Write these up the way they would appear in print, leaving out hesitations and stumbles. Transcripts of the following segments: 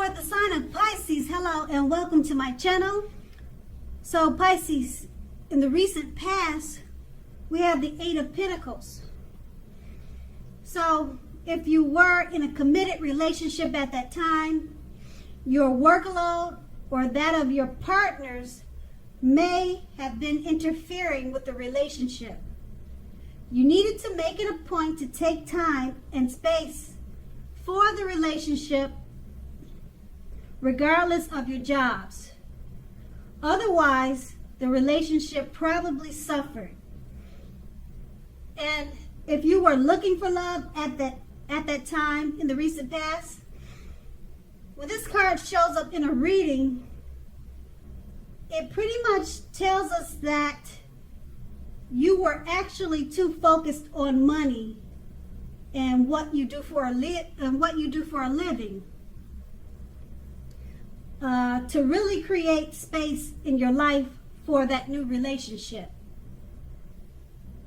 for the sign of Pisces, hello and welcome to my channel. So Pisces, in the recent past, we have the Eight of Pentacles. So if you were in a committed relationship at that time, your workload or that of your partners may have been interfering with the relationship. You needed to make it a point to take time and space for the relationship regardless of your jobs. Otherwise, the relationship probably suffered. And if you were looking for love at that time in the recent past, when this card shows up in a reading, it pretty much tells us that you were actually too focused on money and what you do for a living to really create space in your life for that new relationship.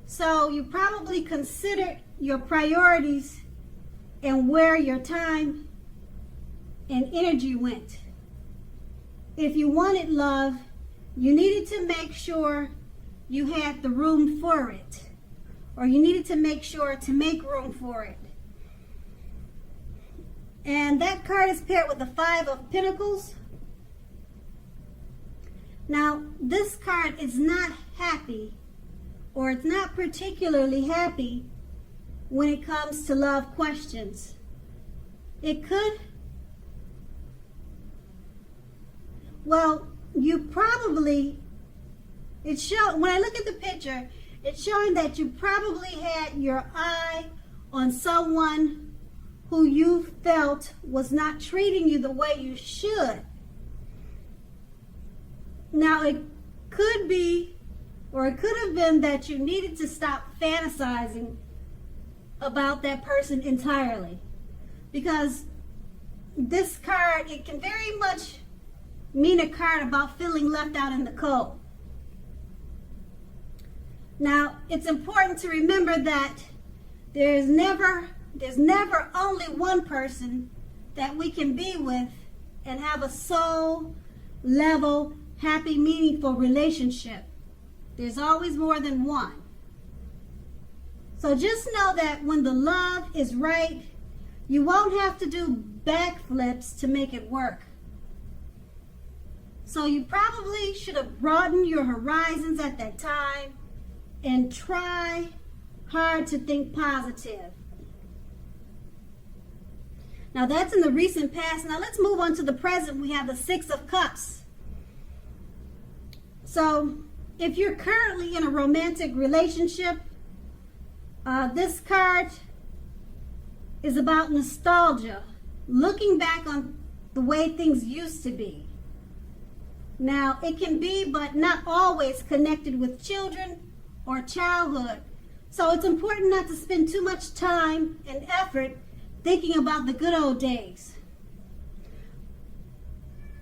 So you probably considered your priorities and where your time and energy went. If you wanted love, you needed to make sure you had the room for it, or you needed to make sure to make room for it. And that card is paired with the Five of Pentacles. Now, this card is not happy, or it's not particularly happy when it comes to love questions. It could, well, you probably, when I look at the picture, it's showing that you probably had your eye on someone who you felt was not treating you the way you should. Now, it could be, or it could have been that you needed to stop fantasizing about that person entirely. Because this card, it can very much mean a card about feeling left out in the cold. Now, it's important to remember that there's never only one person that we can be with and have a soul level, happy, meaningful relationship. There's always more than one. So just know that when the love is right, you won't have to do backflips to make it work. So you probably should have broadened your horizons at that time and try hard to think positive. Now that's in the recent past. Now let's move on to the present. We have the Six of Cups. So if you're currently in a romantic relationship, this card is about nostalgia, looking back on the way things used to be. Now, it can be, but not always, connected with children or childhood. So it's important not to spend too much time and effort thinking about the good old days.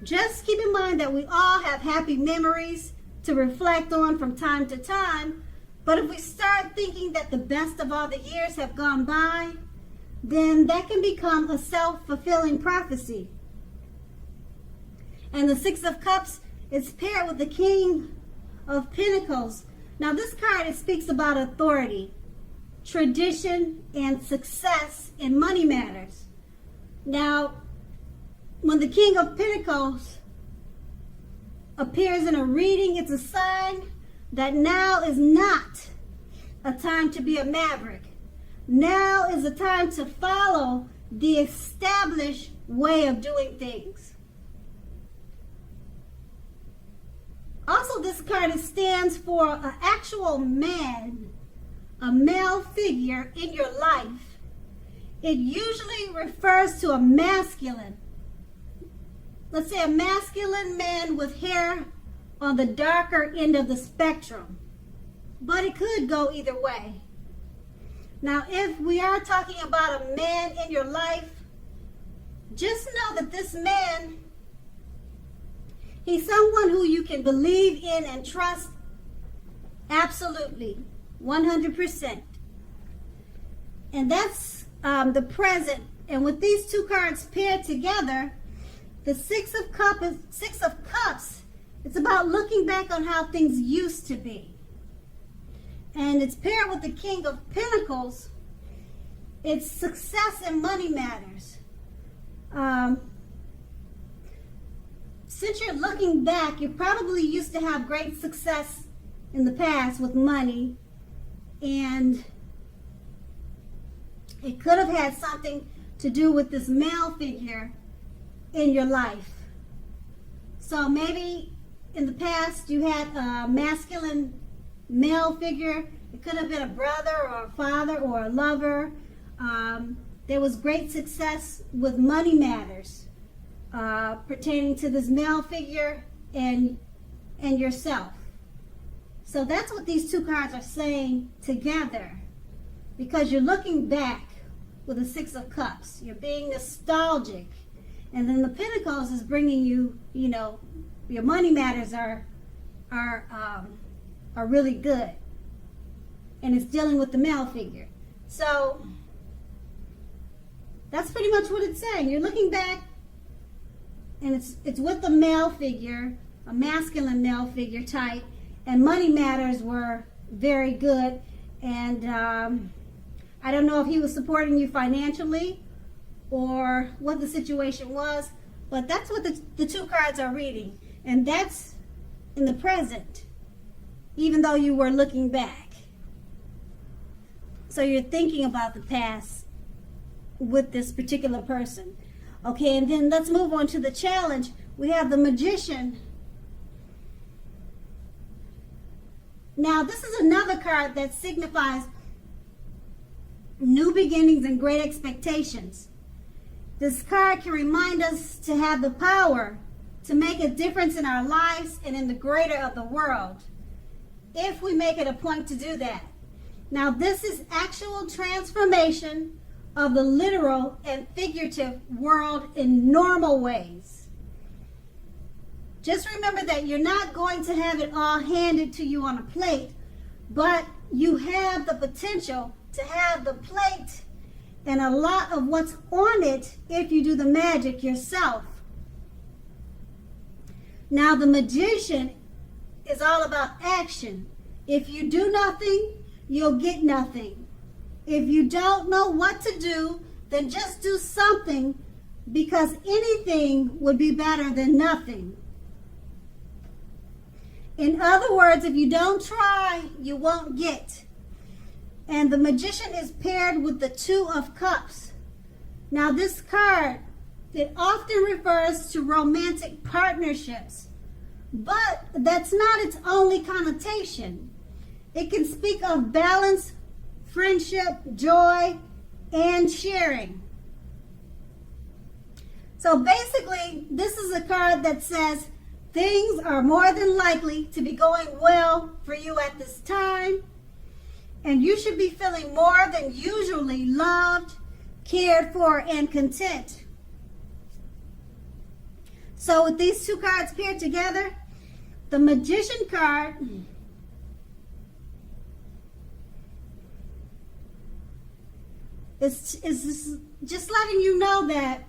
Just keep in mind that we all have happy memories to reflect on from time to time, but if we start thinking that the best of all the years have gone by, then that can become a self-fulfilling prophecy. And the Six of Cups is paired with the King of Pentacles. Now this card, it speaks about authority, tradition, and success in money matters. Now, when the King of Pentacles appears in a reading, it's a sign that now is not a time to be a maverick. Now is a time to follow the established way of doing things. Also, this card stands for an actual man, a male figure in your life. It usually refers to a masculine, let's say a masculine man with hair on the darker end of the spectrum. But it could go either way. Now, if we are talking about a man in your life, just know that this man, he's someone who you can believe in and trust absolutely, 100%. And that's the present. And with these two cards paired together, The Six of Cups, it's about looking back on how things used to be. And it's paired with the King of Pentacles. It's success and money matters. Since you're looking back, you probably used to have great success in the past with money. And it could have had something to do with this male figure in your life. So maybe in the past you had a masculine male figure. It could have been a brother or a father or a lover. There was great success with money matters pertaining to this male figure and yourself. So that's what these two cards are saying together, because you're looking back with the Six of Cups. You're being nostalgic. And then the Pentacles is bringing you, you know, your money matters are really good. And it's dealing with the male figure. So that's pretty much what it's saying. You're looking back, and it's with the male figure, a masculine male figure type, and money matters were very good. And I don't know if he was supporting you financially or what the situation was, but that's what the two cards are reading. And that's in the present, even though you were looking back. So you're thinking about the past with this particular person. Okay, and then let's move on to the challenge. We have the Magician. Now, this is another card that signifies new beginnings and great expectations. This card can remind us to have the power to make a difference in our lives and in the greater of the world, if we make it a point to do that. Now, this is actual transformation of the literal and figurative world in normal ways. Just remember that you're not going to have it all handed to you on a plate, but you have the potential to have the plate and a lot of what's on it if you do the magic yourself. Now, the Magician is all about action. If you do nothing, you'll get nothing. If you don't know what to do, then just do something, because anything would be better than nothing. In other words, if you don't try, you won't get. And the Magician is paired with the Two of Cups. Now, this card, it often refers to romantic partnerships, but that's not its only connotation. It can speak of balance, friendship, joy, and sharing. So basically, this is a card that says things are more than likely to be going well for you at this time, and you should be feeling more than usually loved, cared for, and content. So with these two cards paired together, the Magician card is just letting you know that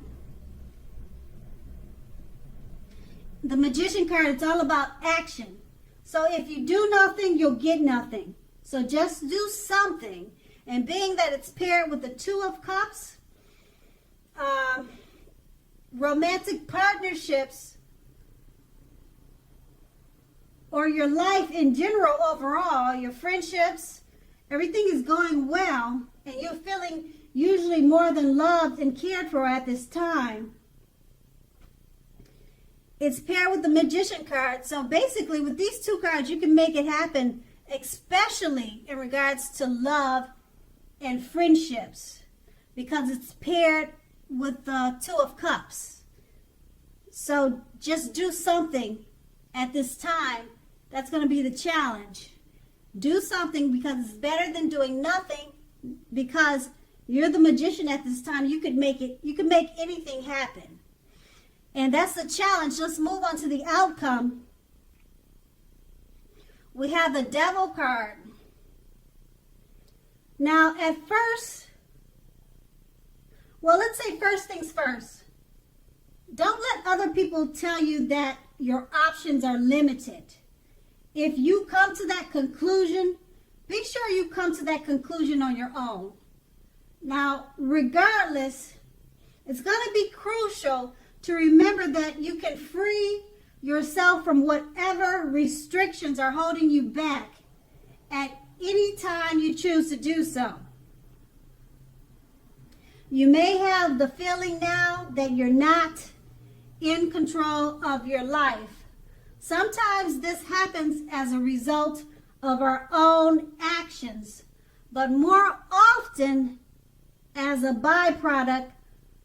the Magician card, it's all about action. So if you do nothing, you'll get nothing. So just do something. And being that it's paired with the Two of Cups, romantic partnerships, or your life in general overall, your friendships, everything is going well, and you're feeling usually more than loved and cared for at this time. It's paired with the Magician card. So basically, with these two cards, you can make it happen, especially in regards to love and friendships, because it's paired with the Two of Cups. So just do something at this time. That's going to be the challenge. Do something, because it's better than doing nothing, because you're the Magician at this time. You could make it, you could make anything happen. And that's the challenge. Let's move on to the outcome. We have the Devil card. Now, at first, well, let's say first things first. Don't let other people tell you that your options are limited. If you come to that conclusion, be sure you come to that conclusion on your own. Now, regardless, it's going to be crucial to remember that you can free yourself from whatever restrictions are holding you back at any time you choose to do so. You may have the feeling now that you're not in control of your life. Sometimes this happens as a result of our own actions, but more often as a byproduct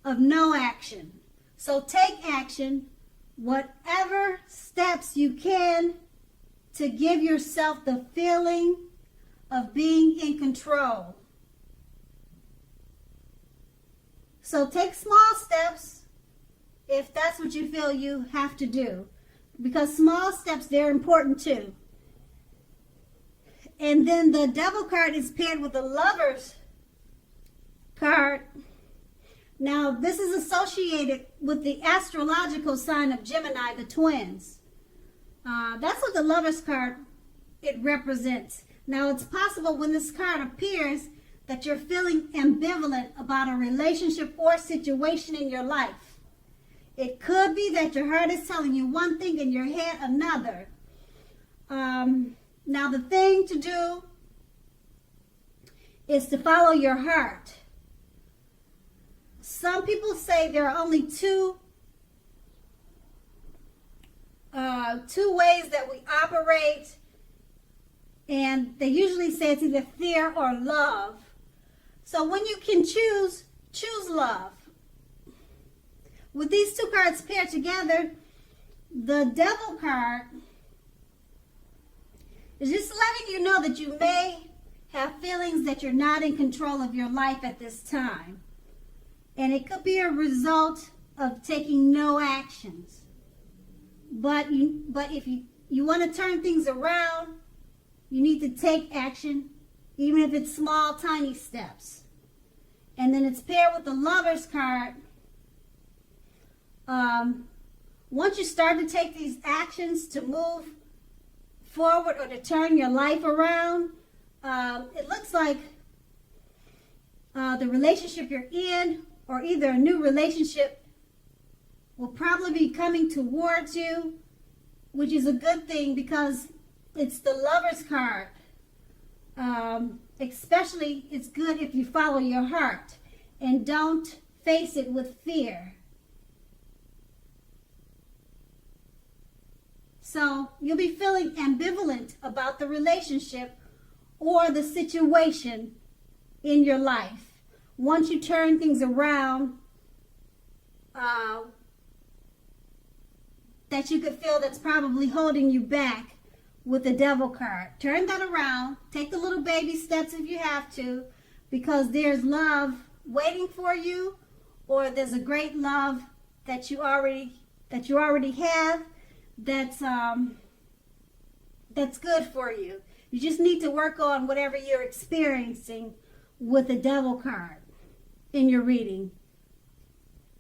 of no action. So take action, whatever steps you can, to give yourself the feeling of being in control. So take small steps if that's what you feel you have to do, because small steps, they're important too. And then the Devil card is paired with the Lover's card. Now, this is associated with the astrological sign of Gemini, the twins. That's what the Lover's card, it represents. Now, it's possible when this card appears that you're feeling ambivalent about a relationship or situation in your life. It could be that your heart is telling you one thing and your head another. Now, the thing to do is to follow your heart. Some people say there are only two ways that we operate, and they usually say it's either fear or love. So when you can choose love. With these two cards paired together, the Devil card is just letting you know that you may have feelings that you're not in control of your life at this time. And it could be a result of taking no actions. But if you want to turn things around, you need to take action, even if it's small, tiny steps. And then it's paired with the Lover's card. Once you start to take these actions to move forward or to turn your life around, it looks like the relationship you're in, or either a new relationship, will probably be coming towards you, which is a good thing because it's the Lover's card. Especially, it's good if you follow your heart and don't face it with fear. So you'll be feeling ambivalent about the relationship or the situation in your life. Once you turn things around, that you could feel that's probably holding you back with the Devil card. Turn that around. Take the little baby steps if you have to, because there's love waiting for you, or there's a great love that you already have that's good for you. You just need to work on whatever you're experiencing with the Devil card in your reading.